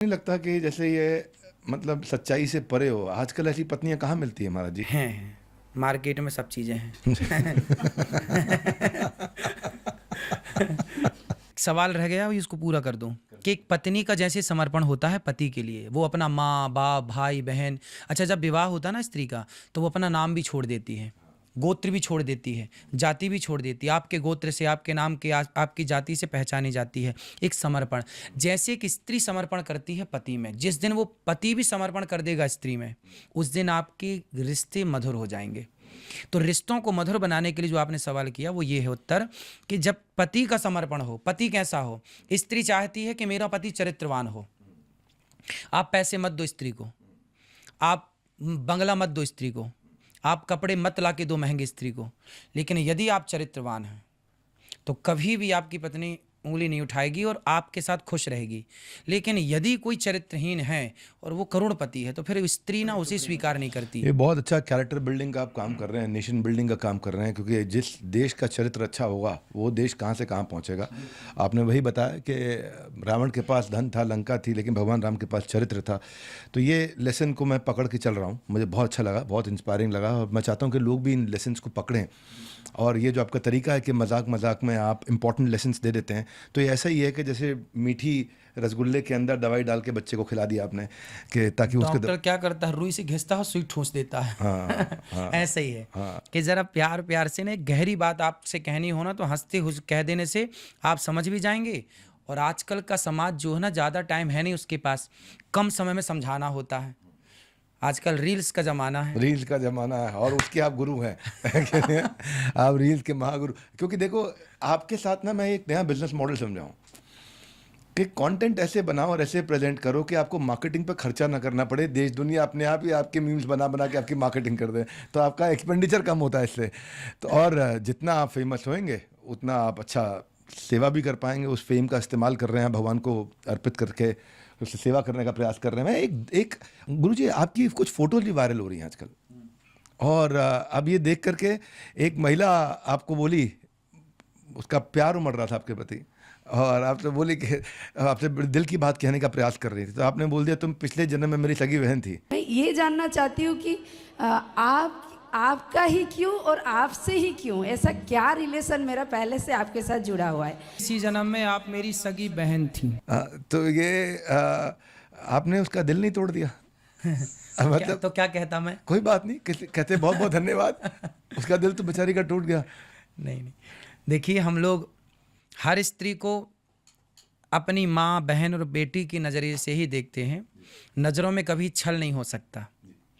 नहीं लगता कि जैसे ये मतलब सच्चाई से परे हो। आजकल ऐसी पत्नियां कहाँ मिलती है महाराज जी? हैं, मार्केट में सब चीज़ें हैं। सवाल रह गया, अभी इसको पूरा कर दूं कि एक पत्नी का जैसे समर्पण होता है पति के लिए, वो अपना माँ बाप भाई बहन, अच्छा जब विवाह होता है ना स्त्री का, तो वो अपना नाम भी छोड़ देती है, गोत्र भी छोड़ देती है, जाति भी छोड़ देती है। आपके गोत्र से, आपके नाम के, आपकी जाति से पहचानी जाती है। एक समर्पण, जैसे एक स्त्री समर्पण करती है पति में, जिस दिन वो पति भी समर्पण कर देगा स्त्री में, उस दिन आपके रिश्ते मधुर हो जाएंगे। तो रिश्तों को मधुर बनाने के लिए जो आपने सवाल किया वो ये है उत्तर, कि जब पति का समर्पण हो, पति कैसा हो, स्त्री चाहती है कि मेरा पति चरित्रवान हो। आप पैसे मत दो स्त्री को, आप बंगला मत दो स्त्री को, आप कपड़े मत ला के दो महंगे स्त्री को, लेकिन यदि आप चरित्रवान हैं तो कभी भी आपकी पत्नी उंगली नहीं उठाएगी और आपके साथ खुश रहेगी। लेकिन यदि कोई चरित्रहीन है और वो करोड़पति है तो फिर स्त्री ना उसे स्वीकार नहीं करती। ये बहुत अच्छा कैरेक्टर बिल्डिंग का आप काम कर रहे हैं, नेशन बिल्डिंग का काम कर रहे हैं, क्योंकि जिस देश का चरित्र अच्छा होगा वो देश कहाँ से कहाँ पहुँचेगा। आपने वही बताया कि रावण के पास धन था, लंका थी, लेकिन भगवान राम के पास चरित्र था। तो ये लेसन को मैं पकड़ के चल रहा हूँ, मुझे बहुत अच्छा लगा, बहुत इंस्पायरिंग लगा, और मैं चाहता हूँ कि लोग भी इन लेसन्स को पकड़ें। और ये जो आपका तरीका है कि मजाक मजाक में आप इंपॉर्टेंट लेसन्स दे देते हैं, तो ये ऐसा ही है कि जैसे मीठी रसगुल्ले के अंदर दवाई डाल के बच्चे को खिला दिया आपने, कि ताकि उसके डॉक्टर क्या करता है, रुई से घिसता है, सुई ठूंस देता है। हाँ, ऐसे ही है हाँ। कि जरा प्यार प्यार से ना एक गहरी बात आपसे कहनी हो ना, तो हंसते हुए कह देने से आप समझ भी जाएंगे। और आजकल का समाज जो है ना, ज़्यादा टाइम है नहीं उसके पास, कम समय में समझाना होता है। आजकल रील्स का ज़माना है। रील्स का ज़माना है और उसके आप गुरु हैं। कहते हैं, आप रील्स के महागुरु। क्योंकि देखो, आपके साथ ना मैं एक नया बिजनेस मॉडल समझाऊँ कि कंटेंट ऐसे बनाओ और ऐसे प्रेजेंट करो कि आपको मार्केटिंग पे खर्चा ना करना पड़े, देश दुनिया अपने आप ही आपके मीम्स बना बना के आपकी मार्केटिंग कर दे, तो आपका एक्सपेंडिचर कम होता है इससे। तो और जितना आप फेमस होएंगे उतना आप अच्छा सेवा भी कर पाएंगे। उस फेम का इस्तेमाल कर रहे हैं, भगवान को अर्पित करके उससे सेवा करने का प्रयास कर रहे हैं। मैं एक गुरुजी, आपकी कुछ फोटोज भी वायरल हो रही हैं आजकल, और अब ये देख करके एक महिला आपको बोली, उसका प्यार उमड़ रहा था आपके प्रति, और आपसे बोली कि आपसे दिल की बात कहने का प्रयास कर रही थी, तो आपने बोल दिया तुम पिछले जन्म में मेरी सगी बहन थी। मैं ये जानना चाहती हूँ कि आपका ही क्यों और आपसे ही क्यों, ऐसा क्या रिलेशन मेरा पहले से आपके साथ जुड़ा हुआ है? इसी जन्म में आप मेरी सगी बहन थी। तो ये आपने उसका दिल नहीं तोड़ दिया? मतलब तो क्या कहता मैं? कोई बात नहीं, कहते बहुत बहुत धन्यवाद। उसका दिल तो बेचारी का टूट गया। नहीं नहीं, देखिए हम लोग हर स्त्री को अपनी माँ बहन और बेटी की नज़रिए से ही देखते हैं। नज़रों में कभी छल नहीं हो सकता।